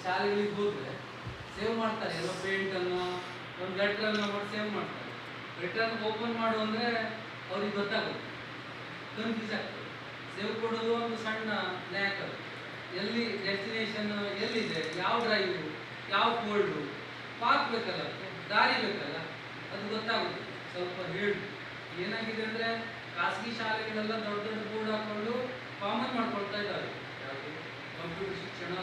ಶಾಲೆಗಳಿಗೆ ಹೋದರೆ ಸೇವ್ ಮಾಡ್ತಾರೆ, ಎಲ್ಲೋ ಪೇಂಟನ್ನು ಒಂದು ಲೆಟ್ರನ್ನು ಮಾಡಿ ಸೇವ್ ಮಾಡ್ತಾರೆ. ರಿಟರ್ನ್ ಓಪನ್ ಮಾಡು ಅಂದರೆ ಅವ್ರಿಗೆ ಗೊತ್ತಾಗುತ್ತೆ, ಕನ್ಫ್ಯೂಸ್ ಆಗ್ತದೆ. ಸೇವ್ ಕೊಡೋದು ಒಂದು ಸಣ್ಣ ಲ್ಯಾಕ್, ಅದು ಎಲ್ಲಿ ಡೆಸ್ಟಿನೇಷನ್ ಎಲ್ಲಿದೆ, ಯಾವ ಡ್ರೈವು, ಯಾವ ಫೋಲ್ಡು, ಪಾತ್ ಬೇಕಲ್ಲ, ದಾರಿ ಬೇಕಲ್ಲ, ಅದು ಗೊತ್ತಾಗುತ್ತೆ. ಸ್ವಲ್ಪ ಹೇಳಿ ಏನಾಗಿದೆ ಅಂದರೆ ಖಾಸಗಿ ಶಾಲೆಗಳೆಲ್ಲ ದೊಡ್ಡ ದೊಡ್ಡ ಬೋರ್ಡ್ ಹಾಕ್ಕೊಂಡು ಕಾಮನ್ ಮಾಡ್ಕೊಳ್ತಾ ಇದ್ದಾರೆ. ಯಾವುದು ಕಂಪ್ಯೂಟರ್ ಶಿಕ್ಷಣ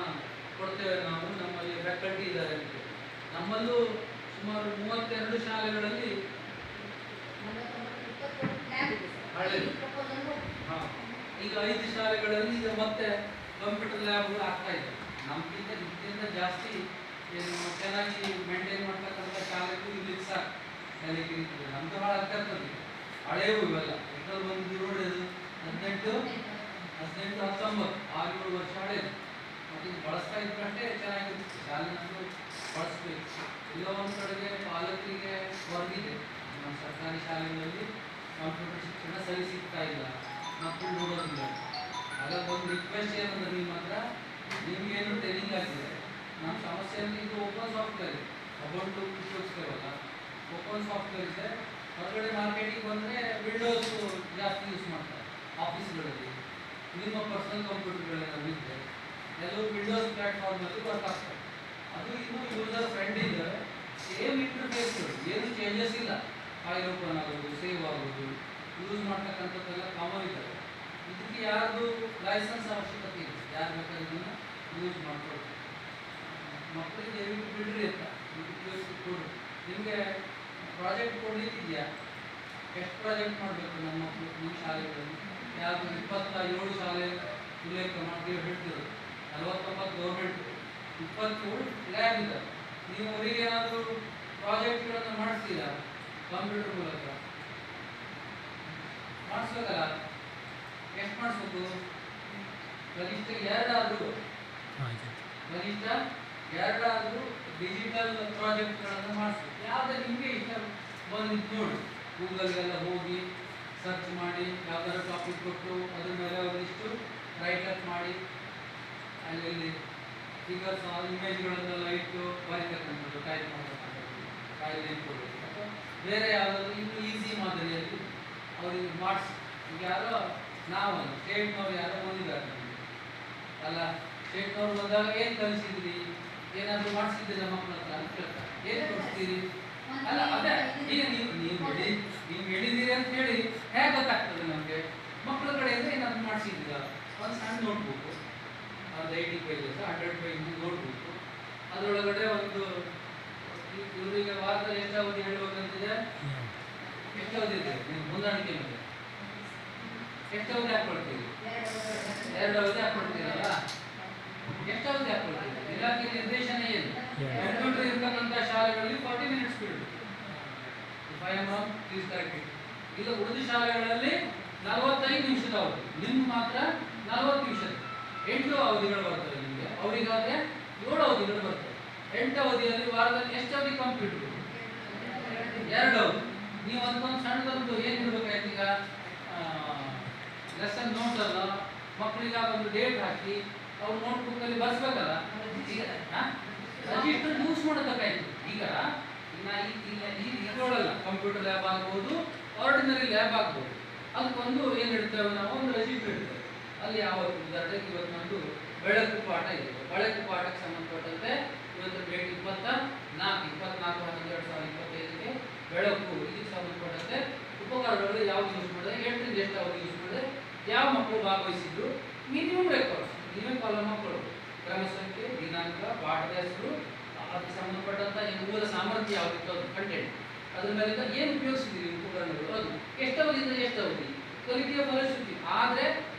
ಕೊಡ್ತೇವೆ ನಾವು, ನಮ್ಮಲ್ಲಿ ಫ್ಯಾಕಲ್ಟಿ ಇದ್ದಾರೆ ಅಂತ. ನಮ್ಮಲ್ಲೂ ಸುಮಾರು 32 ಶಾಲೆಗಳಲ್ಲಿ ಹಳೆದು, ಹಾಂ, ಈಗ 5 ಶಾಲೆಗಳಲ್ಲಿ ಈಗ ಮತ್ತೆ ಕಂಪ್ಯೂಟರ್ ಲ್ಯಾಬ್ಗಳು ಆಗ್ತಾ ಇದೆ. ನಮ್ಗಿಂತ ಇದಕ್ಕಿಂತ ಜಾಸ್ತಿ ಏನು ಚೆನ್ನಾಗಿ ಮೇಂಟೈನ್ ಮಾಡ್ತಕ್ಕಂಥ ಶಾಲೆಗಳು ಇಲ್ಲಿ ಸಾಕು. ಶಾಲೆಗೆ ನಮ್ದು ಭಾಳ ಆಗ್ತದೆ. ಹಳೆಯವು ಇವೆಲ್ಲ ಎಷ್ಟೊಂದು ಒಂದು ರೋಡ್ 18, 19 6-7 ವರ್ಷ ಹಳೆಯದು. ಮತ್ತು ಇದು ಬಳಸ್ತಾ ಇದ್ರಷ್ಟೇ ಚೆನ್ನಾಗಿರುತ್ತೆ. ಶಾಲೆ ನಮ್ಮದು ಬಳಸ್ಬೇಕು. ಇಲ್ಲ ಒಂದು ಕಡೆಗೆ ಪಾಲಕರಿಗೆ ಹೊರಗಿದೆ, ನಮ್ಮ ಸರ್ಕಾರಿ ಶಾಲೆಗಳಲ್ಲಿ ಕಂಪ್ಯೂಟರ್ ಶಿಕ್ಷಣ ಸರಿ ಸಿಗ್ತಾ ಇಲ್ಲ, ಮಕ್ಕಳು ನೋಡೋದಿಲ್ಲ. ಹಾಗಾಗಿ ಒಂದು ರಿಕ್ವೆಸ್ಟ್ ಏನಂದ್ರೆ ನಿಮ್ಮ ಹತ್ರ, ನಿಮಗೇನು ಟ್ರೈನಿಂಗ್ ಆಗಿದೆ, ನಮ್ಮ ಸಮಸ್ಯೆಯಲ್ಲಿ ಇದು ಓಪನ್ ಸಾಫ್ಟ್ವೇರ್ ಇದೆ, ಅಬೌಂಟು ಉಪಯೋಗಿಸ್ತೇವಲ್ಲ, ಓಪನ್ ಸಾಫ್ಟ್ವೇರ್ ಇದೆ. ಹೊರಗಡೆ ಮಾರ್ಕೆಟಿಗೆ ಬಂದರೆ ವಿಂಡೋಸು ಜಾಸ್ತಿ ಯೂಸ್ ಮಾಡ್ತಾರೆ ಆಫೀಸ್ಗಳಲ್ಲಿ. ನಿಮ್ಮ ಪರ್ಸನಲ್ ಕಂಪ್ಯೂಟರ್ಗಳೆಲ್ಲ ಇದ್ದರೆ ಎಲ್ಲರೂ ವಿಂಡೋಸ್ ಪ್ಲ್ಯಾಟ್ಫಾರ್ಮಲ್ಲಿ ವರ್ಕ್ ಆಗ್ತದೆ. ಅದು ಇನ್ನೂ ಯೂಸರ್ ಫ್ರೆಂಡ್ ಇದ್ದಾರೆ, ಸೇಮ್ ಇಂಟರ್ಫೇಸ್ಗಳು, ಏನು ಚೇಂಜಸ್ ಇಲ್ಲ. ಫೈಲ್ ಓಪನ್ ಆಗೋದು, ಸೇವ್ ಆಗೋದು, ಯೂಸ್ ಮಾಡ್ತಕ್ಕಂಥದ್ದೆಲ್ಲ ಕಾಮನ್ ಇದ್ದಾರೆ. ಇದಕ್ಕೆ ಯಾರ್ದು ಲೈಸೆನ್ಸ್ ಅವಶ್ಯಕತೆ ಇದೆ, ಯಾರು ಬೇಕಾದ್ರೆ ಇದನ್ನು ಯೂಸ್ ಮಾಡ್ಕೊಳ್ತಾರೆ. ಮಕ್ಕಳಿಗೆ ದಯವಿಟ್ಟು ಬಿಡ್ರಿ ಅಂತ ಕೊಡು. ನಿಮಗೆ ಪ್ರಾಜೆಕ್ಟ್ ಕೊಡಲಿಕ್ಕಿದೆಯಾ, ಎಷ್ಟು ಪ್ರಾಜೆಕ್ಟ್ ಮಾಡಬೇಕು ನಮ್ಮ ಮಕ್ಕಳು ನಿಮ್ಮ ಶಾಲೆಗಳಲ್ಲಿ? ಯಾವುದು 27 ಶಾಲೆ ಉಲ್ಲೇಖ ಮಾಡಿ ಹೇಳ್ತಿರೋದು, 49 ಗೌರ್ಮೆಂಟ್, 27 ಲ್ಯಾಬ್ ಇದೆ. ನೀವು ಅವರಿಗೆ ಏನಾದರೂ ಪ್ರಾಜೆಕ್ಟ್ಗಳನ್ನು ಮಾಡಿಸ್ತೀರಾ ಕಂಪ್ಯೂಟರ್ ಮೂಲಕ? ಮಾಡಿಸ್ಬೇಕಲ್ಲ, ಎಷ್ಟು ಮಾಡಿಸ್ಬೇಕು? ಕನಿಷ್ಠ 2 ಆದರೂ ಡಿಜಿಟಲ್ ಪ್ರಾಜೆಕ್ಟ್ಗಳನ್ನು ಮಾಡಿಸ್ಬೇಕು. ಯಾವುದೇ ನಿಮಗೆ ಇಷ್ಟ ಬಂದಿದ್ದು ನೋಡಿ, ಗೂಗಲ್ಗೆಲ್ಲ ಹೋಗಿ ಸರ್ಚ್ ಮಾಡಿ ಯಾವ್ದಾದ್ರು ಟಾಪಿಕ್ ಕೊಟ್ಟು ಅದ್ರ ಮೇಲೆ ಒಂದಿಷ್ಟು ರೈಟಪ್ ಮಾಡಿ ಅಲ್ಲಿ ಫಿಗರ್ಸ್ ಇಮೇಜ್ಗಳನ್ನೆಲ್ಲ ಇಟ್ಟು ಬರೀತಕ್ಕಂಥದ್ದು, ಟೈಪ್ ಮಾಡತಕ್ಕಂಥದ್ದು, ಫೈಲ್ ಕೊಡೋದು. ಅಥವಾ ಬೇರೆ ಯಾವುದಾದ್ರು ಇನ್ನು ಈಸಿ ಮಾದರಿಯಲ್ಲಿ ಅವರಿಗೆ ಮಾಡಿಸಿ. ಈಗ ಯಾರೋ ನಾವಲ್ಲ, ಸ್ಟೇಟ್ನವ್ರು ಯಾರೋ ಬಂದಿದ್ದಾರೆ ನಮಗೆ ಅಲ್ಲ, ಸ್ಟೇಟ್ನವ್ರು ಬಂದಾಗ ಏನು ಕಲಿಸಿದ್ರಿ, ಏನಾದರೂ ಮಾಡಿಸಿದ್ದೀರ ಮಕ್ಕಳ ಹತ್ರ ಅಂತ ಕೇಳ್ತಾರೆ. ಏನು ಕೊಡಿಸ್ತೀರಿ? ಅಲ್ಲ ಅದೇ ಈಗ ನೀವು ಹೇಳಿದ್ದೀರಿ ಅಂತ ಹೇಳಿ ಹೇಗೆ ಗೊತ್ತಾಗ್ತದೆ ನಮಗೆ? ಮಕ್ಕಳ ಕಡೆಯಿಂದ ಏನಾದರೂ ಮಾಡಿಸಿದ್ದೀರ? ಒಂದು ಸಣ್ಣ ನೋಟ್ಬುಕ್ಕು, ಒಂದು 80 ಪೇಜಸ್ 100 ಪೇಜ್ ನೋಟ್ಬುಕ್ಕು, ಅದರೊಳಗಡೆ ಒಂದು ಇವರಿಗೆ ವಾರದಲ್ಲಿ ಎಷ್ಟು ಅವಧಿ ಹೇಳ್ಬೇಕಂತಿದೆ, ಎಷ್ಟು ಅವಧಿ ಇದೆ ನೀವು ಹೊಂದಾಣಿಕೆ ಮೇಲೆ ಎಷ್ಟು ಅವಧಿ ಹಾಕ್ಕೊಳ್ತೀರಿ? 2 ಅವಧಿ ಹಾಕ್ಕೊಳ್ತೀರಲ್ಲ, ಎಷ್ಟು ಅವಧಿ ಹಾಕ್ಕೊಳ್ತೀರಿ? ಇಲಾಖೆ ನಿರ್ದೇಶನ ಏನು? ಕಂಪ್ಯೂಟರ್ ಇರ್ತಕ್ಕಂಥ ಶಾಲೆಗಳಲ್ಲಿ 40 ಮಿನಿಟ್ಸ್ ಪೀರಿಯಡ್, ಪ್ಲೀಸ್ ಕರೆಕ್ಟ್. ಈಗ ಉಳಿದ ಶಾಲೆಗಳಲ್ಲಿ 45 ನಿಮಿಷದ ಅವಧಿ, ನಿಮ್ಗೆ ಮಾತ್ರ 40 ನಿಮಿಷದ 8 ಅವಧಿಗಳು ಬರ್ತವೆ. ನಿಮಗೆ ಅವರಿಗಾದ್ರೆ 7 ಅವಧಿಗಳು ಬರ್ತವೆ. 8 ಅವಧಿಯಲ್ಲಿ ವಾರದಲ್ಲಿ ಎಷ್ಟು ಅವಧಿ ಕಂಪ್ಯೂಟರ್? 2 ಅವಧಿ. ನೀವು ಅದಕ್ಕೊಂದು ಸಣ್ಣದೊಂದು ಏನು ಇರಬೇಕಾಯ್ತು, ಈಗ ಲೆಸನ್ ನೋಟ್ಸ್ ಅಲ್ಲ, ಮಕ್ಕಳಿಗೆ ಒಂದು ಡೇಟ್ ಹಾಕಿ ಅವ್ರು ನೋಟ್ಬುಕ್ಕಲ್ಲಿ ಬರ್ಸ್ಬೇಕಲ್ಲ, ಈಗ ರಿಜಿಸ್ಟರ್ ಯೂಸ್ ಮಾಡೋದಕ್ಕಾಯ್ತು. ಈಗ ಇದ್ರೊಳಲ್ಲ, ಕಂಪ್ಯೂಟರ್ ಲ್ಯಾಬ್ ಆಗ್ಬೋದು, ಆರ್ಡಿನರಿ ಲ್ಯಾಬ್ ಆಗ್ಬೋದು, ಅದಕ್ಕೊಂದು ಏನು ಇಡ್ತೇವೆ ನಾವು, ಒಂದು ರಿಜಿಸ್ಟರ್ ಇಡ್ತೇವೆ. ಅಲ್ಲಿ ಯಾವತ್ತು ಉದಾಹರಣೆಗೆ ಇವತ್ತು ನಮ್ಮದು ಬೆಳಕು ಪಾಠ ಇದೆ, ಬೆಳಕು ಪಾಠಕ್ಕೆ ಸಂಬಂಧಪಟ್ಟಂತೆ ಇವತ್ತು ಡೇಟ್ 24/11/2025ಗೆ ಬೆಳಕು, ಇದಕ್ಕೆ ಸಂಬಂಧಪಟ್ಟಂತೆ ಉಪಕರಣಗಳು ಯಾವ್ದು ಯೂಸ್ ಮಾಡಿದೆ, 8ರಿಂದ ಎಷ್ಟು ಅವಧಿ ಯೂಸ್ ಮಾಡಿದೆ, ಯಾವ ಮಕ್ಕಳು ಭಾಗವಹಿಸಿದ್ರು, ಮಿನಿಮಮ್ ರೆಕಾರ್ಡ್ಸ್ ನೀವೇ ಕಾಲಮ್ ಮಕ್ಕಳು, ಕ್ರಮ ಸಂಖ್ಯೆ, ದಿನಾಂಕ, ಪಾಠದ ಹೆಸರು, ಅದಕ್ಕೆ ಸಂಬಂಧಪಟ್ಟಂಥ ಮೂಲ ಸಾಮರ್ಥ್ಯ ಯಾವುದಿತ್ತು, ಅದು ಕಂಟೆಂಟ್, ಅದ್ರ ಮೇಲೆ ಏನು ಉಪಯೋಗಿಸಿದ್ದೀರಿ ಉಪಕರಣಗಳು, ಅದು ಎಷ್ಟು ಅವಧಿಯಿಂದ ಎಷ್ಟು ಅವಧಿ, ಕಲಿಕೆಯ ಫಲಶ್ರುತಿ. ಆದರೆ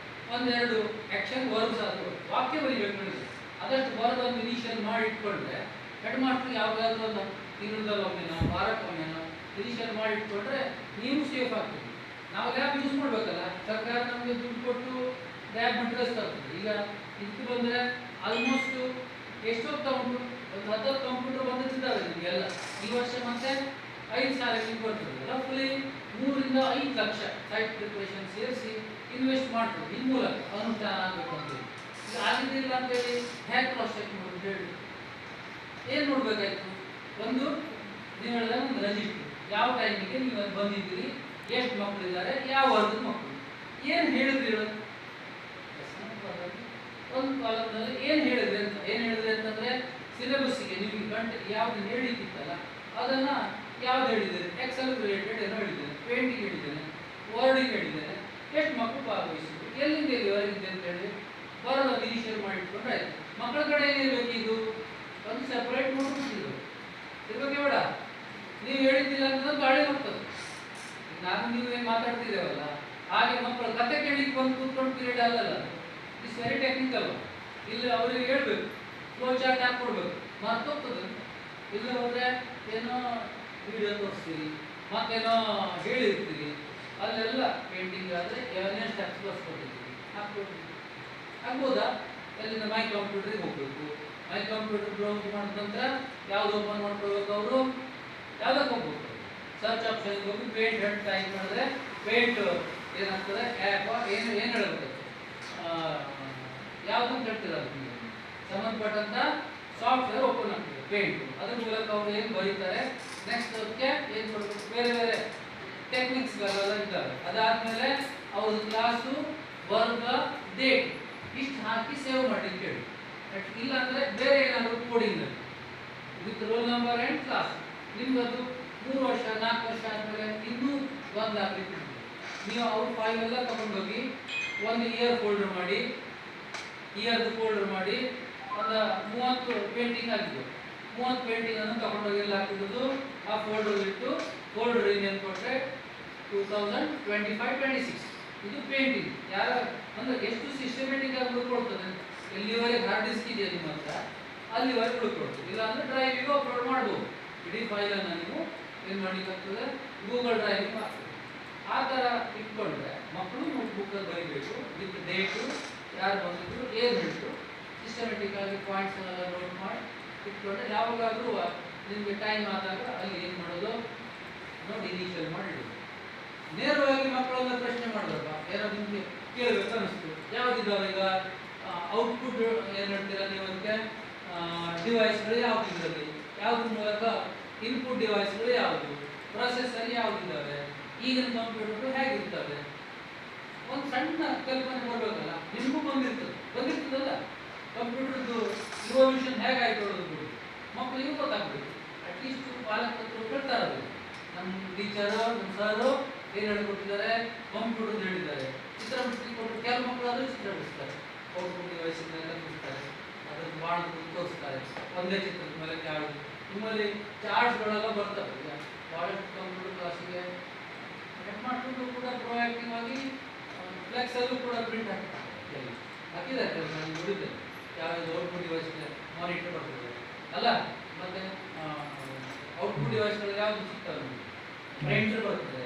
1-2 ಆ್ಯಕ್ಷನ್ ವರ್ಬ್ಸ್ ಆದರೂ ವಾಕ್ಯ ಬರೀಬೇಕು ನನಗೆ, ಅದಷ್ಟು ಬರೆದು ಒಂದು ಇನಿಷಿಯಲ್ ಮಾಡಿ ಇಟ್ಕೊಂಡ್ರೆ ಹೆಡ್ ಮಾಸ್ಟರ್ ಯಾವುದಾದ್ರೂ ಒಂದು ತಿಂಗಳದಲ್ಲಿ ಒಮ್ಮೆನೋ ವಾರಕ್ಕೊಮ್ಮೆನೋ ಇನಿಷಿಯಲ್ ಮಾಡಿ ಇಟ್ಕೊಂಡ್ರೆ ನೀವು ಸೇಫ್ ಆಗ್ತೀವಿ. ನಾವು ಲ್ಯಾಬ್ ಯೂಸ್ ಮಾಡಬೇಕಲ್ಲ, ಸರ್ಕಾರ ನಮಗೆ ದುಡ್ಡು ಕೊಟ್ಟು ಲ್ಯಾಬ್ ಮೆಟೀರಿಯಲ್ಸ್ ತರ್ತದೆ. ಈಗ ಇದಕ್ಕೆ ಬಂದರೆ ಆಲ್ಮೋಸ್ಟ್ ಎಷ್ಟು ಹೋಗ್ತಾ ಉಂಟು, ಒಂದು 10 ಕಂಪ್ಯೂಟರ್ ಬಂದಿದ್ದಾವೆ ನಿಮಗೆಲ್ಲ. ಈ ವರ್ಷ ಮತ್ತೆ 5 ಶಾಲೆಗಳಿಗೆ ಬರ್ತದೆ. ರಫ್ಲಿ 3-5 ಲಕ್ಷ ಸೈಟ್ ಪ್ರಿಪರೇಷನ್ ಸೇರಿಸಿ ಇನ್ವೆಸ್ಟ್ ಮಾಡ್ತೀವಿ. ನಿಮ್ಮ ಮೂಲಕ ಅನುಷ್ಠಾನ ಆಗಬೇಕು ಅಂತೇಳಿ. ಈಗ ಆಗಿದ್ದಿಲ್ಲ ಅಂತೇಳಿ ಹೇಗೆ ಕ್ರಾಸ್ ಚೆಕ್ ಮಾಡೋದು ಹೇಳಿ? ಏನು ನೋಡ್ಬೇಕಾಯ್ತು? ಒಂದು ನೀವು ಹೇಳಿದ ಒಂದು ರಿಜಿಸ್ಟ್ರು, ಯಾವ ಟೈಮಿಗೆ ನೀವು ಅಲ್ಲಿ ಬಂದಿದ್ದೀರಿ, ಎಷ್ಟು ಮಕ್ಕಳಿದ್ದಾರೆ, ಯಾವ ವರ್ಗದ ಮಕ್ಕಳು, ಏನು ಹೇಳಿದ್ರಿ ಹೇಳೋದು. ಒಂದು ಕಾಲಮ್ನಲ್ಲಿ ಏನು ಹೇಳಿದ್ರಿ ಅಂತಂದ್ರೆ ಸಿಲೆಬಸ್ಸಿಗೆ ನಿಮಗೆ ಯಾವ್ದು ಹೇಳಿದ್ದಿತ್ತಲ್ಲ ಅದನ್ನು ಯಾವ್ದು ಹೇಳಿದ್ದೇನೆ, ಎಕ್ಸೆಲ್ ರಿಲೇಟೆಡ್ ಏನೋ ಹೇಳಿದ್ದೇನೆ, ಪೇಂಟಿಂಗ್ ಹೇಳಿದ್ದೇನೆ, ವರ್ಡಿಂಗ್ ಹೇಳಿದ್ದೇನೆ, ಎಷ್ಟು ಮಕ್ಕಳು ಭಾಗವಹಿಸಿದ್ರು, ಎಲ್ಲಿಂದ ಎಲ್ಲಿವರೆಗಿದೆ ಅಂತ ಹೇಳಿ ಬರೋದು ಇನಿಷಿಯಲ್ ಮಾಡಿಟ್ಕೊಂಡ್ರೆ ಆಯ್ತು. ಮಕ್ಕಳ ಕಡೆ ಏನಿರ್ಬೇಕು, ಇದು ಒಂದು ಸೆಪರೇಟ್ ನೋಡ್ಬಿಟ್ಟಿದ್ರು ಇರ್ಬೇಕೆ ಬೇಡ. ನೀವು ಹೇಳಿದ್ದಿಲ್ಲ ಅಂತಂದ್ರೆ ಗಾಳಿ ಹೋಗ್ತದೆ. ನಾನು ನೀವು ಏನು ಮಾತಾಡ್ತಿದ್ದೇವಲ್ಲ ಹಾಗೆ ಮಕ್ಕಳು ಕತೆ ಕೇಳಿಕ್ಕೆ ಬಂದು ಕೂತ್ಕೊಂಡು ಪೀರಿಯಡ್ ಅಲ್ಲಲ್ಲ, ಇಟ್ಸ್ ವೆರಿ ಟೆಕ್ನಿಕಲ್. ಇಲ್ಲಿ ಅವರಿಗೆ ಹೇಳ್ಬೇಕು, ಫ್ಲೋ ಚಾರ್ಟ್ ಹಾಕ್ಕೊಡ್ಬೇಕು, ಮರ್ತೋಗ್ತದೆ. ಇಲ್ಲ ಹೋದ್ರೆ ಏನೋ ವಿಡಿಯೋ ತೋರಿಸ್ತೀರಿ, ಮತ್ತೇನೋ ಹೇಳಿರ್ತೀರಿ, ಅಲ್ಲೆಲ್ಲ ಪೇಂಟಿಂಗ್ ಆದರೆ ಏನೇ ಸ್ಟೆಪ್ಸ್ ಬರ್ಸ್ಕೊಟ್ಟಿರ್ತೀರಿ, ಹಾಕ್ಕೊಟ್ಟಿರ್ತೀರಿ. ಆಗ್ಬೋದಾ? ಅಲ್ಲಿಂದ ಮೈ ಕಂಪ್ಯೂಟ್ರಿಗೆ ಹೋಗ್ಬೇಕು. ಮೈ ಕಂಪ್ಯೂಟರ್ ಬ್ರೌಸ್ ಮಾಡಿದ ನಂತರ ಯಾವ್ದು ಓಪನ್ ಮಾಡ್ಕೊಳ್ಬೇಕು, ಅವರು ಯಾವುದಕ್ಕೆ ಹೋಗ್ಬೇಕು, ಸರ್ಚ್ ಆಪ್ಷನ್ಗೆ ಹೋಗಿ ಪೇಂಟ್ ಹೆಡ್ ಟೈಪ್ ಮಾಡಿದ್ರೆ ಪೇಂಟ್ ಏನಾಗ್ತದೆ, ಆ್ಯಪ್ ಏನು ಹೇಳಬೇಕು, ಯಾವುದು ಅಂತ ಹೇಳ್ತಿರೋದು ನಿಮಗೆ ಸಂಬಂಧಪಟ್ಟಂತ ಸಾಫ್ಟ್ವೇರ್ ಓಪನ್ ಆಗ್ತದೆ ಪೇಂಟ್. ಅದ್ರ ಮೂಲಕ ಅವರು ಏನು ಬರೀತಾರೆ, ನೆಕ್ಸ್ಟ್ ಅದಕ್ಕೆ ಏನು ಕೊಡಬೇಕು, ಬೇರೆ ಬೇರೆ ಟೆಕ್ನಿಕ್ಸ್ಗಳೆಲ್ಲ ಇದ್ದಾವೆ. ಅದಾದಮೇಲೆ ಅವ್ರದ್ದು ಕ್ಲಾಸು, ವರ್ಗ, ಡೇಟ್ ಇಷ್ಟು ಹಾಕಿ ಸೇವ್ ಮಾಡಲಿಕ್ಕೆ ಹೇಳಿ. ಇಲ್ಲ ಅಂದರೆ ಬೇರೆ ಏನಾದರೂ ಕೋಡಿಂಗಲ್ಲಿ with roll number and class. ನಿಮ್ಗೆ ಅದು 3 ವರ್ಷ 4 ವರ್ಷ ಆದಮೇಲೆ ಇನ್ನೂ ಒಂದು ಹಾಕ್ಲಿಕ್ಕೆ ನೀವು ಅವ್ರ ಫೈಲ್ ಎಲ್ಲ ತಗೊಂಡೋಗಿ ಒಂದು ಇಯರ್ ಫೋಲ್ಡರ್ ಮಾಡಿ, ಇಯರ್ದು ಫೋಲ್ಡರ್ ಮಾಡಿ ಒಂದು 30 ಪೇಂಟಿಂಗ್ ಆಗಿದೆ, 30 ಪೇಂಟಿಂಗನ್ನು ತಗೊಂಡೋಗಿ ಎಲ್ಲ ಹಾಕಿದ್ದು ಆ ಫೋಲ್ಡರ್ ಇಟ್ಟು ಫೋಲ್ಡರ್ ಏನೇನು ಕೊಟ್ಟರೆ 2025-26 ಇದು ಪೇಂಟಿಂಗ್. ಯಾರ ಅಂದರೆ ಎಷ್ಟು ಸಿಸ್ಟಮೆಟಿಕ್ ಆಗಿ ಉಳ್ಕೊಳ್ತದೆ, ಎಲ್ಲಿವರೆಗೆ ಹಾರ್ಡ್ ಡಿಸ್ಕ್ ಇದೆಯಾ ನಿಮ್ಮ ಹತ್ರ ಅಲ್ಲಿವರೆಗೆ ಉಳ್ಕೊಳ್ತದೆ. ಇಲ್ಲ ಅಂದರೆ ಡ್ರೈವಿಗೆ ಅಪ್ಲೋಡ್ ಮಾಡ್ಬೋದು. ಇಡೀ ಫೈಲನ್ನು ನೀವು ಏನು ಮಾಡಲಿಕ್ಕಾಗ್ತದೆ, ಗೂಗಲ್ ಡ್ರೈವಿಗೆ ಆಗ್ತದೆ. ಆ ಥರ ಇಟ್ಕೊಂಡ್ರೆ ಮಕ್ಕಳು ನೋಟ್ಬುಕ್ಕಲ್ಲಿ ಬರೀಬೇಕು, ವಿತ್ ಡೇಟು, ಯಾರು ಬಂದಿದ್ರು, ಏನು ಹೇಳಿದ್ರು, ಸಿಸ್ಟಮೆಟಿಕ್ ಆಗಿ ಪಾಯಿಂಟ್ಸ್ನೆಲ್ಲ ನೋಟ್ ಮಾಡಿ ಇಟ್ಕೊಂಡ್ರೆ ಯಾವಾಗಾದರೂ ನಿಮಗೆ ಟೈಮ್ ಆದಾಗ ಅಲ್ಲಿ ಏನು ಮಾಡೋದು ನೋಡಿ ಇನಿಷಿಯಲ್ ಮಾಡಿಡೋದು. ನೇರವಾಗಿ ಮಕ್ಕಳನ್ನ ಪ್ರಶ್ನೆ ಮಾಡಬೇಕ, ಏನೋ ನಿಮಗೆ ಕೇಳಬೇಕು ಅನ್ನಿಸ್ತು, ಯಾವುದಿದ್ದಾವೆ ಈಗ ಔಟ್ಪುಟ್ ಏನು ಹೇಳ್ತೀರಾ ನೀವು, ಅದಕ್ಕೆ ಡಿವೈಸ್ಗಳು ಯಾವುದು ಇದರಲ್ಲಿ, ಯಾವುದ್ರ ಮೂಲಕ ಇನ್ಪುಟ್ ಡಿವೈಸ್ಗಳು ಯಾವುದು, ಪ್ರೊಸೆಸರ್ ಯಾವುದಿದ್ದಾವೆ, ಈಗಿನ ಕಂಪ್ಯೂಟರ್ ಹೇಗಿರ್ತವೆ, ಒಂದು ಸಣ್ಣ ಕಲ್ಪನೆ ಬರಬೇಕಲ್ಲ. ನಿಮಗೂ ಬಂದಿರ್ತದಲ್ಲ ಕಂಪ್ಯೂಟರ್ದು ಇವಲ್ಯೂಷನ್ ಹೇಗಾಯ್ತು ಅನ್ನೋದು ಮಕ್ಕಳಿಗೂ ಗೊತ್ತಾಗಬೇಕು. ಅಟ್ಲೀಸ್ಟ್ ಪಾಲಕರು ಹೇಳ್ತಾರೆ, ನಮ್ಮ ಟೀಚರು ನಮ್ಮ ಸರು ಏನು ಹೇಳ್ಕೊಟ್ಟಿದ್ದಾರೆ, ಕಂಪ್ಯೂಟರ್ ಹೇಳಿದ್ದಾರೆ, ಚಿತ್ರ ಬಿಡಿಸ್ಲಿಕ್ಕೆ ಕೊಟ್ಟು ಕೆಲವು ಮಕ್ಕಳು ಆದರೂ ಚಿತ್ರ ಬಿಡಿಸ್ತಾರೆ, ಔಟ್ಪುಟ್ ಡಿವೈಸ್ನೆಲ್ಲ ಬಿಡಿಸ್ತಾರೆ, ಅದನ್ನು ಮಾಡೋದು ತೋರಿಸ್ತಾರೆ, ಒಂದೇ ಚಿತ್ರದ ಮೇಲೆ ಯಾವುದು. ನಿಮ್ಮಲ್ಲಿ ಚಾರ್ಟ್ಸ್ಗಳೆಲ್ಲ ಬರ್ತವೆ. ಈಗ ಭಾಳಷ್ಟು ಕಂಪ್ಯೂಟರ್ ಕ್ಲಾಸಿಗೆ ಹೆಡ್ ಮಾಡಿಕೊಂಡು ಕೂಡ ಪ್ರೊಆಕ್ಟಿವ್ ಆಗಿ ಫ್ಲೆಕ್ಸಲ್ಲೂ ಕೂಡ ಪ್ರಿಂಟ್ ಹಾಕಿದ್ದಾರೆ ನಾನು ನೋಡಿದ್ದೆ. ಯಾವ್ದು ಔಟ್ಪುಟ್ ಡಿವೈಸ್ಗೆ ಮಾನಿಟರ್ ಬರ್ತದೆ ಅಲ್ಲ, ಮತ್ತೆ ಔಟ್ಪುಟ್ ಡಿವೈಸ್ಗಳು ಯಾವುದು ಸಿಗ್ತವೆ, ಪ್ರಿಂಟರ್ ಬರ್ತದೆ,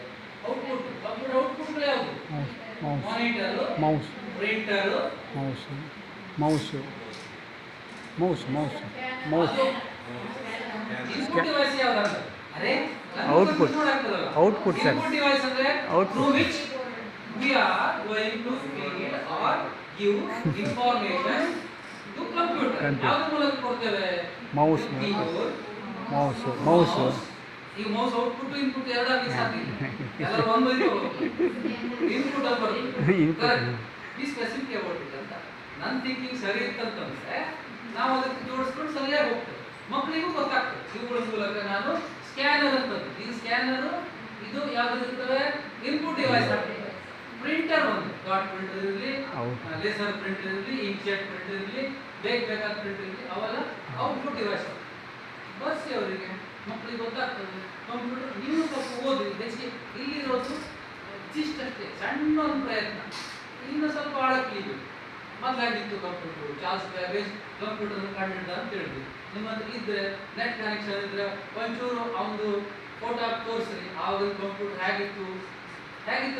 ಔಟ್ಪುಟ್ ಕಂಪ್ಯೂಟರ್ ಔಟ್ಪುಟ್ಗಳು ಯಾವುದು, monitor, mouse, printer, mouse input device ಯಾವುದು, ಅರೆ ಔಟ್ಪುಟ್ ಸರ್, ಡಿವೈಸ್ ಅಂದ್ರೆ output which we are going to feed or give information to computer. ಯಾವುದು ಮೂಲಕ ಕೊಡ್ತೇವೆ, ಮೌಸ್. ಈ ಮೌಸ್ ಔಟ್ಪುಟ್ ಇನ್ಪುಟ್ ಎರಡಾಗಿ ಸಾಧ್ಯ, ಎಲ್ಲ ಒಂದು ಇನ್ಪುಟ್ ಅಲ್ಲಿ ಬರುತ್ತೆ. ಈ ಸ್ಪೆಸಿಫಿಕ್ ಅಬೌಟ್ ಇಟ್ ಅಂತ ನನ್ನ ಥಿಂಕಿಂಗ್ ಸರಿ ಇತ್ತಂತಂದ್ರೆ ನಾವು ಅದಕ್ಕೆ ಜೋಡಿಸ್ಕೊಂಡು ಸರಿಯಾಗಿ ಹೋಗ್ತೇವೆ, ಮಕ್ಕಳಿಗೂ ಗೊತ್ತಾಗ್ತದೆ. ಇವುಗಳ ಮೂಲಕ ನಾನು ಸ್ಕ್ಯಾನರ್ ಅಂತದ್ದು, ಈ ಸ್ಕ್ಯಾನರು ಇದು ಯಾವ್ದು ಇರ್ತವೆ, ಇನ್ಪುಟ್ ಡಿವೈಸ್ ಆಗ್ತದೆ. ಪ್ರಿಂಟರ್ ಒಂದು ಡಾಟ್ ಪ್ರಿಂಟರ್ ಇರಲಿ, ಲೇಸರ್ ಪ್ರಿಂಟರ್ ಇರಲಿ, ಇಂಕ್ಜೆಟ್ ಪ್ರಿಂಟರ್ ಇರಲಿ, ಬೇಕಾದ ಪ್ರಿಂಟರ್ ಇರಲಿ, ಅವೆಲ್ಲ ಔಟ್ಪುಟ್ ಡಿವೈಸ್. ಬಸ್ ಅವರಿಗೆ ಮಕ್ಕಳಿಗೆ ಗೊತ್ತಾಗ್ತದೆ. ಕಂಪ್ಯೂಟರ್ ಇನ್ನೂ ಸ್ವಲ್ಪ ಓದಿ ಹೆಚ್ಚಿಗೆ ಇಲ್ಲಿರೋದು ಇಷ್ಟಷ್ಟೇ ಸಣ್ಣ ಒಂದು ಪ್ರಯತ್ನ, ಇನ್ನೂ ಸ್ವಲ್ಪ ಆಳಕ್ಕಿದೆ. ಮೊದಲಾಗಿತ್ತು ಕಂಪ್ಯೂಟರ್, ಚಾರ್ಲ್ಸ್ ಬ್ಯಾಬೇಜ್ ಕಂಪ್ಯೂಟರ್ ಕಂಡಿಡ್ದ ಅಂತ ಹೇಳಿದ್ವಿ. ನಿಮ್ಮ ಹತ್ರ ಇದ್ರೆ ನೆಟ್ ಕನೆಕ್ಷನ್ ಇದ್ರೆ ಒಂಚೂರು ಅವನು ಫೋಟೋ ತೋರಿಸ್ರಿ, ಆವಾಗ ಕಂಪ್ಯೂಟರ್ ಹೇಗಿತ್ತು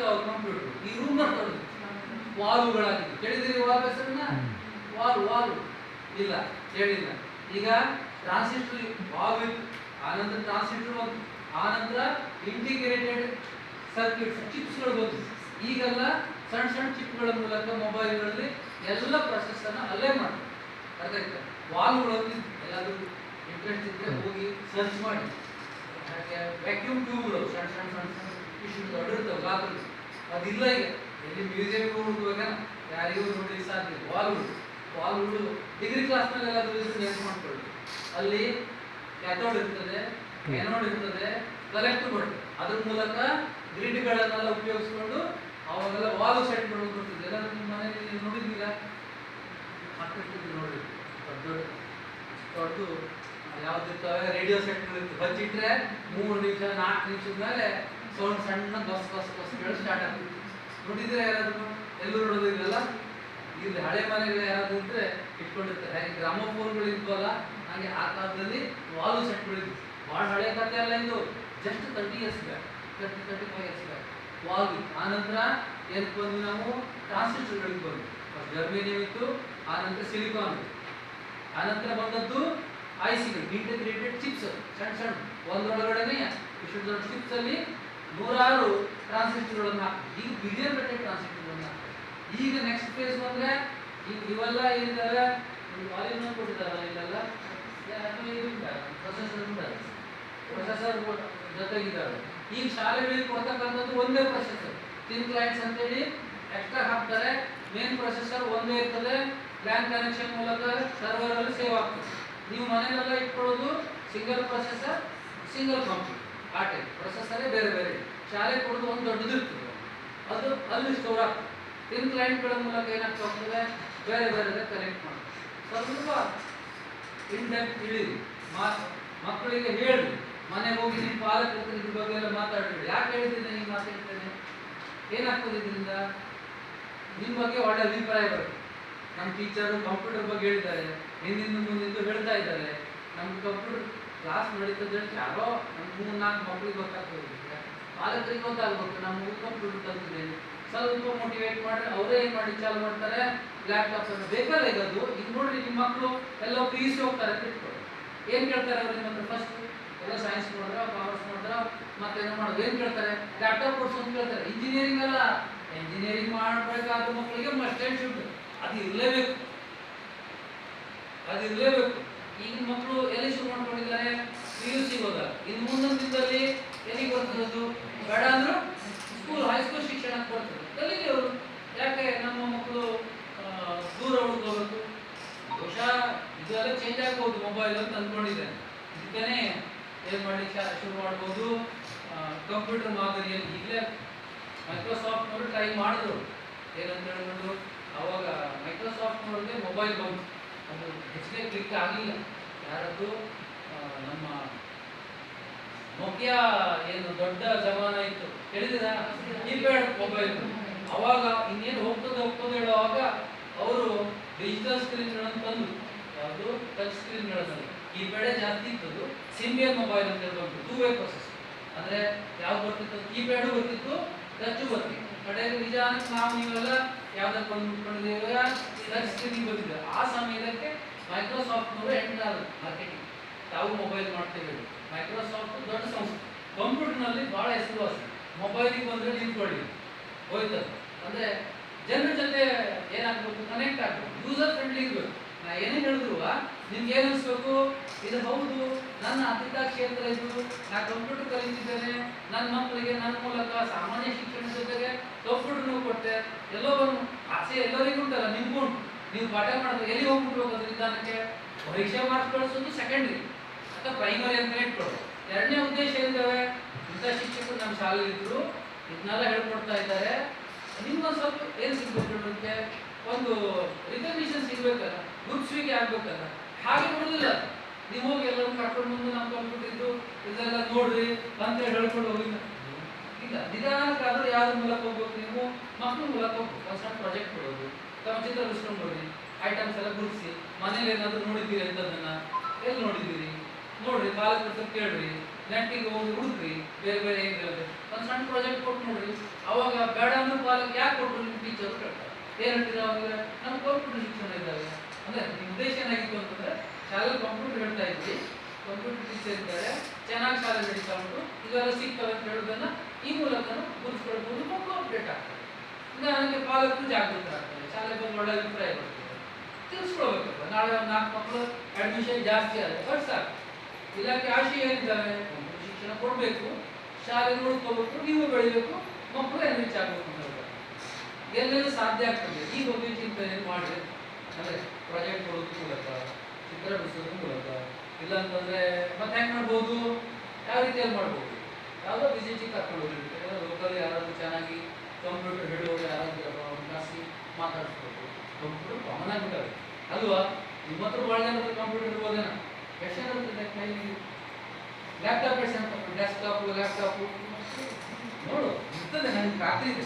ಅವ್ರ ಕಂಪ್ಯೂಟರ್. ಈ ರೂಮ್ ಬರ್ತದೆ, ವಾಲ್ಗಳಾಗಿತ್ತು, ಕೇಳಿದಿರಿ ವಾಲ್ ಹೆಸರನ್ನ, ವಾಲ್ ಇಲ್ಲ ಹೇಳಿಲ್ಲ. ಈಗ ಟ್ರಾನ್ಸಿಸ್ಟರ್ ವಾಲ್ ಇತ್ತು, ಆನಂತರ ಟ್ರಾನ್ಸಿಸ್ಟರ್ ಬಂತು, ಆನಂತರ ಇಂಟಿಗ್ರೇಟೆಡ್ ಸರ್ಕ್ಯೂಟ್ಸ್ ಚಿಪ್ಸ್ಗಳು ಬಂತು. ಈಗೆಲ್ಲ ಸಣ್ಣ ಸಣ್ಣ ಚಿಪ್ಗಳ ಮೂಲಕ ಮೊಬೈಲ್ಗಳಲ್ಲಿ ಎಲ್ಲ ಪ್ರೊಸೆಸನ್ನು ಅಲ್ಲೇ ಮಾಡ್ತಾರೆ. ಅರ್ಥ ಆಯ್ತಾ? ವಾಲ್ಗಳು ಎಲ್ಲಾದರೂ ಇಂಟ್ರೆಸ್ಟ್ ಇದ್ದರೆ ಹೋಗಿ ಸರ್ಚ್ ಮಾಡಿ. ಯಾಕೆ ವ್ಯಾಕ್ಯೂಮ್ ಟ್ಯೂಬ್ಗಳು ಸಣ್ಣ ಸಣ್ಣ ಸಣ್ಣ ಸಣ್ಣ ಇಷ್ಟು ದೊಡ್ಡಿರ್ತವೆ ಗಾತ್ರ, ಅದಿಲ್ಲ ಈಗ. ಎಲ್ಲಿ ಮ್ಯೂಸಿಯಂಗೆ ಹುಡುಕುವಾಗ ಯಾರಿಗೂ ನೋಡಿ ಸಾಧ್ಯ. ವಾಲ್ಗಳು ಡಿಗ್ರಿ ಕ್ಲಾಸ್ನಲ್ಲಿ ಎಲ್ಲಾದರೂ ನೆನಪು ಮಾಡ್ಕೊಳ್ಳಿ. ಅಲ್ಲಿ ಕ್ಯಾಥೋಡ್ ಇರ್ತದೆ, ಕ್ಯಾನೋಡ್ ಇರ್ತದೆ, ಕಲೆಕ್ಟ್ ಬರುತ್ತೆ. ಅದ್ರ ಮೂಲಕ ಗ್ರಿಡ್ಗಳನ್ನೆಲ್ಲ ಉಪಯೋಗಿಸ್ಕೊಂಡು ಅವಾಗೆಲ್ಲ ವಾಲ್ ಸೆಟ್ ಮಾಡೋದು ಬರ್ತಿದೆ. ಎಲ್ಲರೂ ನಿಮ್ಮ ಮನೆಯಲ್ಲಿ ನೋಡಿದ್ದೀರಾ? ಮಕ್ಕಳಿಗೆ ನೋಡಿ ದೊಡ್ಡ ಯಾವ್ದಿರ್ತವೆ ರೇಡಿಯೋ ಸೆಟ್ಗಳಿರ್ತವೆ. ಹಚ್ಚಿಟ್ರೆ 3 ನಿಮಿಷ 4 ನಿಮಿಷದ ಮೇಲೆ ಸೌಂಡ್ ಸಣ್ಣ ಬಸ್ ಬಸ್ ಬಸ್ ಹೇಳಿ ಸ್ಟಾರ್ಟ್ ಆಗ್ತದೆ. ನೋಡಿದ್ರೆ ಯಾರಾದ್ರು? ಎಲ್ಲೂ ನೋಡೋದಿಲ್ಲಲ್ಲ. ಇಲ್ಲಿ ಹಳೆ ಮನೆಗಳು ಯಾರಾದ್ರು ಇದ್ರೆ ಇಟ್ಕೊಂಡಿರ್ತಾರೆ. ಹಾಗೆ ಗ್ರಾಮೋಫೋನ್ಗಳು ಇದ್ವಲ್ಲ, ಹಾಗೆ ಆ ಕಾಲದಲ್ಲಿ ವಾಲು ಸೆಟ್ಗಳಿದ್ವು. ಭಾಳ ಹಳೆ ಕಥೆ ಅಲ್ಲ ಇದು, just 30 years back, 35 years back wall. ಆನಂತರ ಏನಕ್ಕೆ ಬಂದ್ವಿ ನಾವು? ಟ್ರಾನ್ಸಿಸ್ಟರ್ಗಳಿಗೆ ಬಂದ್ವಿ. ಜರ್ಮೇನಿಯಂ ಇತ್ತು, ಆನಂತರ ಸಿಲಿಕಾನ್ ಇತ್ತು. ಆನಂತರ ಬಂದದ್ದು ಐಸಿಗಳು, ಇಂಟಿಗ್ರೇಟೆಡ್ ಚಿಪ್ಸ್, ಸಣ್ಣ ಸಣ್ಣ ಒಂದರೊಳಗಡೆನೆ ಇಷ್ಟು ದೊಡ್ಡ ಚಿಪ್ಸ್ ಅಲ್ಲಿ 100 ಟ್ರಾನ್ಸಿಸ್ಟರ್ಗಳನ್ನು ಹಾಕ್ತೀವಿ. ಈಗ ಬಿಲಿಯನ್ ಗಟ್ಟಲೆ ಟ್ರಾನ್ಸಿಸ್ಟರ್ಗಳನ್ನು ಹಾಕ್ತೀವಿ. ಈಗ ನೆಕ್ಸ್ಟ್ ಫೇಸ್ ಬಂದರೆ ಇವೆಲ್ಲ ಏನಿದ್ದಾವೆ, ವಾಲ್ಯೂಮ್ ಕೊಟ್ಟಿದ್ದಾರೆ ಇಲ್ಲೆಲ್ಲ, ಪ್ರೊಸೆಸರ್ ಜೊತೆಗಿದ್ದಾವೆ. ಈಗ ಶಾಲೆಗಳಿಗೆ ಕೊಡ್ತಕ್ಕಂಥದ್ದು ಒಂದೇ ಪ್ರೊಸೆಸರ್, ಥಿನ್ ಕ್ಲೈಂಟ್ಸ್ ಅಂತೇಳಿ ಎಕ್ಸ್ಟ್ರಾ ಹಾಕ್ತಾರೆ. ಮೇನ್ ಪ್ರೊಸೆಸರ್ ಒಂದೇ ಇರ್ತದೆ, ಲ್ಯಾನ್ ಕನೆಕ್ಷನ್ ಮೂಲಕ ಸರ್ವರ್ ಅಲ್ಲಿ ಸೇವ್ ಆಗ್ತದೆ. ನೀವು ಮನೆಯಲ್ಲೆಲ್ಲ ಇಟ್ಕೊಳ್ಳೋದು ಸಿಂಗಲ್ ಪ್ರೊಸೆಸರ್, ಸಿಂಗಲ್ ಕಂಪ್ಯೂಟರ್. ಆ ಟೈಪ್ ಪ್ರೊಸೆಸರೇ ಬೇರೆ ಬೇರೆ. ಶಾಲೆ ಕೊಡೋದು ಒಂದು ದೊಡ್ಡದು ಇರ್ತದೆ, ಅದು ಅಲ್ಲಿ ಸ್ಟೋರ್ ಆಗ್ತದೆ. ಥಿನ್ ಕ್ಲೈಂಟ್ಗಳ ಮೂಲಕ ಏನಾಗ್ತಾ ಹೋಗ್ತದೆ, ಬೇರೆ ಬೇರೆ ಕನೆಕ್ಟ್ ಮಾಡ್ತದೆ. ಸ್ವಲ್ಪ ಇನ್ ಡೆಪ್ತ್ ತಿಳಿದು ಮಕ್ಕಳಿಗೆ ಹೇಳಿ, ಮನೆಗೆ ಹೋಗಿ ನಿಮ್ಮ ಪಾಲಕರ ಇದ್ರ ಬಗ್ಗೆ ಎಲ್ಲ ಮಾತಾಡಬೇಡಿ. ಯಾಕೆ ಹೇಳ್ತಿದ್ದೆ ನೀವು ಮಾತಾಡ್ತೇನೆ, ಏನಾಗ್ತದೆ ಇದರಿಂದ? ನಿಮ್ಮ ಬಗ್ಗೆ ಒಳ್ಳೆ ಅಭಿಪ್ರಾಯ ಬರುತ್ತೆ. ನಮ್ಮ ಟೀಚರು ಕಂಪ್ಯೂಟರ್ ಬಗ್ಗೆ ಹೇಳಿದ್ದಾರೆ, ಹಿಂದಿಂದ ಮುಂದಿಂದು ಹೇಳ್ತಾ ಇದ್ದಾರೆ. ನಮ್ಮ ಕಂಪ್ಯೂಟರ್ ಕ್ಲಾಸ್ ನಡೀತದೆ, ಯಾರೋ ನಮ್ಮ 3-4 ಮಕ್ಕಳಿಗೆ ಗೊತ್ತಾಗ್ತದೆ, ಪಾಲಕರಿಗೆ ಗೊತ್ತಾಗ್ಬೇಕು ನಮ್ಮ ಕಂಪ್ಯೂಟರ್ ಕಲ್ತಿದ್ದೇನೆ. ಸ್ವಲ್ಪ ಮೋಟಿವೇಟ್ ಮಾಡಿದ್ರೆ ಅವರೇ ಏನು ಮಾಡಿ ಚಾಲು ಮಾಡ್ತಾರೆ, ಲ್ಯಾಪ್ಟಾಪ್ ಅನ್ನು ಬೇಕಲ್ಲ ಈಗ ಅದು. ಈಗ ನೋಡ್ರಿ, ನಿಮ್ಮ ಮಕ್ಕಳು ಎಲ್ಲ PUC ಹೋಗ್ತಾರೆ ಅಂತ ಇಟ್ಕೊಳ್ಳಿ. ಏನು ಕೇಳ್ತಾರೆ ಅವ್ರು ನಿಮ್ಮ ಹತ್ರ? ಫಸ್ಟ್ ಎಲ್ಲ ಸೈನ್ಸ್ ಮಾಡಿದ್ರೆ, ಕಾಮರ್ಸ್ ಮಾಡಿದ್ರೆ, ಮತ್ತೇನೋ ಮಾಡೋದು. ಏನು ಕೇಳ್ತಾರೆ? ಲ್ಯಾಪ್ಟಾಪ್ ಕೊಡ್ಸು ಅಂತ ಕೇಳ್ತಾರೆ. ಇಂಜಿನಿಯರಿಂಗ್ ಅಲ್ಲ, ಇಂಜಿನಿಯರಿಂಗ್ ಮಾಡಬೇಕಾದ ಮಕ್ಕಳಿಗೆ ಮಸ್ಟ್ ಆ್ಯಂಡ್ ಶುಡ್ ಅದು ಇರಲೇಬೇಕು, ಅದು ಇರಲೇಬೇಕು. ಈಗ ಮಕ್ಕಳು ಎಲ್ಲಿ ಶುರು ಮಾಡ್ಕೊಂಡಿದ್ದಾರೆ? PUC ಹೋದಾಗ. ಇನ್ನು ಮುಂದೊಂದು ದಿನದಲ್ಲಿ ಎಲ್ಲಿಗೆ ಬರ್ತದದು? ಬೇಡ ಅಂದ್ರು ಸ್ಕೂಲ್, ಹೈಸ್ಕೂಲ್ ಶಿಕ್ಷಣಕ್ಕೆ ಬರ್ತದೆ. ಕಲೀಲಿ ಅವರು. ಯಾಕೆ ನಮ್ಮ ಮಕ್ಕಳು ದೂರ ಹುಡ್ಕೋಬೇಕು? ಬಹುಶಃ ಇದೆಲ್ಲ ಚೇಂಜ್ ಆಗ್ಬೋದು ಮೊಬೈಲ್ ಅಂತ ಅಂದ್ಕೊಂಡಿದ್ದೇನೆ. ಇದಕ್ಕೇ ಏನು ಮಾಡಲಿಕ್ಕೆ ಶುರು ಮಾಡ್ಬೋದು, ಕಂಪ್ಯೂಟರ್ ಮಾದರಿಯಲ್ಲಿ. ಈಗಲೇ ಮೈಕ್ರೋಸಾಫ್ಟ್ನವರು ಟ್ರೈ ಮಾಡಿದ್ರು. ಏನಂತ ಹೇಳ್ಬೋದು, ಅವಾಗ ಮೈಕ್ರೋಸಾಫ್ಟ್ನವ್ರಿಗೆ ಮೊಬೈಲ್ ಬಂತು, ಅದು ಹೆಚ್ಚಿಗೆ ಕ್ಲಿಕ್ ಆಗಿಲ್ಲ. ಯಾರದ್ದು? ನಮ್ಮ ನೋಕಿಯಾ ಏನು ದೊಡ್ಡ ಜಮಾನ ಇತ್ತು, ಹೇಳಿದಿರಾ? Keypad mobile. ಅವಾಗ ಇನ್ನೇನು ಹೋಗ್ತದೆ ಹೇಳುವಾಗ ಅವರು ಡಿಜಿಟಲ್ ಸ್ಕ್ರೀನ್ಗಳನ್ನು ತಂದು, ಯಾವುದು ಟಚ್ ಸ್ಕ್ರೀನ್ಗಳಲ್ಲಿ ಕೀಪ್ಯಾಡೇ ಜಾಸ್ತಿ ಇತ್ತದು. ಸಿಂಬಿಯನ್ ಮೊಬೈಲ್ ಅಂತ ಹೇಳ್ಬೋದು, 2-way ಪ್ರೊಸೆಸ್. ಅಂದರೆ ಯಾವ್ದು ಬರ್ತಿತ್ತು? ಕೀಪ್ಯಾಡು ಬರ್ತಿತ್ತು, ಟಚ್ಚು ಬರ್ತಿತ್ತು. ಕಡೆಗೆ ನಿಜಾನಕ್ಕೆ ನಾವು ನೀವೆಲ್ಲ ಯಾವ್ದಕ್ಕೆ ಬಂದ್ಕೊಂಡಿದ್ದೇವೆ, ಟಚ್ ಸ್ಕ್ರೀನಿಗೆ ಬಂದಿದ್ದೇವೆ. ಆ ಸಮಯಕ್ಕೆ ಮೈಕ್ರೋಸಾಫ್ಟ್ನವರು ಎಂಟರ್ ಆದರು ಮಾರ್ಕೆಟಿಂಗ್. ತಾವು ಮೊಬೈಲ್ ಮಾಡ್ತೇವೆ. ಮೈಕ್ರೋಸಾಫ್ಟ್ ದೊಡ್ಡ ಸಂಸ್ಥೆ, ಕಂಪ್ಯೂಟರ್ನಲ್ಲಿ ಭಾಳ ಹೆಸರುವಾಸಿ. ಮೊಬೈಲಿಗೆ ಬಂದರೆ ನಿಂತ್ಕೊಳ್ಳಿ ಹೋಯ್ತದೆ. ಅಂದರೆ ಜನರ ಜೊತೆ ಏನಾಗಬೇಕು, ಕನೆಕ್ಟ್ ಆಗಬೇಕು, ಯೂಸರ್ ಫ್ರೆಂಡ್ಲಿ ಇರಬೇಕು. ನಾ ಏನೇ ಹೇಳಿದ್ರು ನಿಮ್ಗೆ ಏನು ಅನಿಸ್ಬೇಕು, ಇದು ಹೌದು ನನ್ನ ಆದ್ಯತಾ ಕ್ಷೇತ್ರ ಇದು, ನಾ ಕಂಪ್ಯೂಟರ್ ಕಲಿತಿದ್ದೇನೆ, ನನ್ನ ಮಕ್ಕಳಿಗೆ ನನ್ನ ಮೂಲಕ ಸಾಮಾನ್ಯ ಶಿಕ್ಷಣದ ಜೊತೆಗೆ ಕಂಪ್ಯೂಟರ್ನೂ ಕೊಟ್ಟೆ. ಎಲ್ಲೋ ಒಂದು ಆಸೆ ಎಲ್ಲರಿಗೂ ಉಂಟಲ್ಲ, ನಿಮ್ಗೂ ಉಂಟು. ನೀವು ಪಾಠ ಮಾಡಿದ್ರೆ ಎಲ್ಲಿ ಹೋಗ್ಬಿಟ್ಟು ಅದ್ರ ನಿಧಾನಕ್ಕೆ ಪರೀಕ್ಷೆ ಮಾರ್ಕ್ಸ್ ಕಳಿಸೋದು ಸೆಕೆಂಡ್ರಿ ಅಥವಾ ಪ್ರೈಮರಿ ಅಂತ ಇಟ್ಕೊಳ್ಳೋದು. ಎರಡನೇ ಉದ್ದೇಶ ಇದ್ದಾವೆ. ಇಂಥ ಶಿಕ್ಷಕರು ನಮ್ಮ ಶಾಲೆಯಲ್ಲಿ ಇದ್ರು, ಇದನ್ನೆಲ್ಲ ಹೇಳ್ಕೊಡ್ತಾ ಇದ್ದಾರೆ. ನಿಮ್ಗೊಂದು ಸ್ವಲ್ಪ ಏನು ಸಿಗ್ಬೇಕು, ಒಂದು ರಿಕಗ್ನಿಷನ್ ಸಿಗ್ಬೇಕಲ್ಲ, ಗುರುತಿಸುವಿಕೆ ಆಗ್ಬೇಕಲ್ಲ. ಹಾಗೆ ನೋಡೋದಿಲ್ಲ, ನೀವು ಹೋಗಿ ಎಲ್ಲರೂ ಕರ್ಕೊಂಡು ಮುಂದೆ ನಮ್ಮ ಕಂಪ್ಯೂಟರ್ ಇದ್ದು ಇದೆಲ್ಲ ನೋಡ್ರಿ ಅಂತೇಳಿ ಹೇಳ್ಕೊಂಡು ಹೋಗಿಲ್ಲ. ಇಲ್ಲ, ನಿಧಾನಕ್ಕಾದ್ರೂ ಯಾವ್ದ್ರ ಮೂಲಕ ಹೋಗ್ಬೇಕು, ನೀವು ಮಕ್ಕಳ ಮೂಲಕ ಹೋಗ್ಬೇಕು. ಒಂದು ಸಣ್ಣ ಪ್ರಾಜೆಕ್ಟ್ ಕೊಡೋದು, ತಮ್ಮ ಚಿತ್ರ ಬಿಡಿಸ್ಕೊಂಡು ಹೋಗಿ ಐಟಮ್ಸ್ ಎಲ್ಲ ಗುರುತಿಸಿ, ಮನೇಲಿ ಏನಾದರೂ ನೋಡಿದ್ದೀರಿ ಅಂತದನ್ನ ಎಲ್ಲಿ ನೋಡಿದ್ದೀರಿ ನೋಡ್ರಿ, ಪಾಲಕರ ಕೇಳ್ರಿ, ನೆಟ್ಟಿಗೆ ಹೋಗಿ ಹುಡುಕ್ರಿ, ಬೇರೆ ಬೇರೆ ಹೇಗಿರುತ್ತೆ ಒಂದು ಸಣ್ಣ ಪ್ರಾಜೆಕ್ಟ್ ಕೊಟ್ಟು ನೋಡ್ರಿ. ಅವಾಗ ಬೇಡ ಅಂದ್ರೆ ಪಾಲಕ ಯಾಕೆ ಕೊಟ್ಟರು ನಿಮ್ಮ ಟೀಚರ್ ಕೇಳ್ತಾರೆ. ಏನು ಹೇಳ್ತೀರ ಅವಾಗ? ನಮ್ಮ ಕಂಪ್ಯೂಟರ್ ಶಿಕ್ಷಣ ಇದ್ದಾವೆ. ಅಂದರೆ ನಿಮ್ಮ ಉದ್ದೇಶ ಏನಾಗಿತ್ತು ಅಂತಂದರೆ, ಶಾಲೆ ಕಂಪ್ಯೂಟರ್ ಹೇಳ್ತಾ ಇದ್ವಿ, ಕಂಪ್ಯೂಟರ್ ಟೀಚರ್ ಇದ್ದಾರೆ, ಚೆನ್ನಾಗಿ ಶಾಲೆ ನಡೀತಾ ಉಂಟು, ಇದೆಲ್ಲ ಸಿಗ್ತವೆ ಅಂತ ಹೇಳೋದನ್ನು ಈ ಮೂಲಕ ಗುರುತಿಸ್ಕೊಳ್ಬೋದು. ಮಕ್ಕಳು ಅಪ್ಡೇಟ್ ಆಗ್ತದೆ. ಈಗ ನನಗೆ ಪಾಲಕರು ಜಾಗೃತರಾಗ್ತಾರೆ, ಶಾಲೆ ಬಗ್ಗೆ ಒಳ್ಳೆ ಅಭಿಪ್ರಾಯ ಬರ್ತದೆ. ತಿಳಿಸ್ಕೊಳ್ಬೇಕಲ್ಲ. ನಾಳೆ ಒಂದು 4 ಮಕ್ಕಳು ಅಡ್ಮಿಷನ್ ಜಾಸ್ತಿ ಆದರೆ ಫಸ್ಟ್ ಸಾಕು ಇಲಾಖೆ ಆಶಯ ಏನಿದ್ದಾರೆ, ಕಂಪ್ಯೂಟರ್ ಶಿಕ್ಷಣ ಕೊಡಬೇಕು, ಶಾಲೆ ನೋಡ್ಕೋಬೇಕು, ನೀವು ಬೆಳಿಬೇಕು, ಮಕ್ಕಳು ಎನ್ರಿಚ್ ಆಗಬೇಕು ಅಂತ ಹೇಳ್ತಾರೆ. ಎಲ್ಲೆಲ್ಲೂ ಸಾಧ್ಯ ಆಗ್ತದೆ ಈ ಬಗ್ಗೆ ಚಿಂತನೆ ಮಾಡಿದ್ರೆ, ಅಂದರೆ ಪ್ರಾಜೆಕ್ಟ್ ಕೊಡೋದ್ರ ಮೂಲಕ, ಚಿತ್ರ ಬಿಡಿಸೋದ್ರ ಮೂಲಕ, ಇಲ್ಲಾಂತಂದ್ರೆ ಮತ್ತೆ ಹೆಂಗೆ ಮಾಡ್ಬೋದು, ಯಾವ ರೀತಿಯಲ್ಲಿ ಮಾಡ್ಬೋದು, ಯಾವುದೋ ವಿಸಿಟಿಗೆ ಕರ್ಕೊಂಡು ಹೋಗಿರ್ತಾರೆ, ಲೋಕಲ್ ಯಾರಾದರೂ ಚೆನ್ನಾಗಿ ಕಂಪ್ಯೂಟರ್ ಹೇಳೋರು ಯಾರಾದರೂ ಜಾಸ್ತಿ ಮಾತಾಡಿಸ್ಬೇಕು. ಕಂಪ್ಯೂಟರ್ ಕಾಮನ್ ಆಗಿಬಿಟ್ಟಾರೆ ಅಲ್ವಾ? ನಿಮ್ಮ ಹತ್ರ ಭಾಳ ಜನ ಕಂಪ್ಯೂಟರ್ ಇರ್ಬೋದೇನ, ಎಷ್ಟು ಇರ್ತದೆ ಕೈಲಿ, ಲ್ಯಾಪ್ಟಾಪ್ ಎಷ್ಟು ಅಂತ, ಡೆಸ್ಕ್ಟಾಪು ಲ್ಯಾಪ್ಟಾಪು ನೋಡು ಇರ್ತದೆ, ನನಗೆ ಖಾತ್ರಿ ಇದೆ.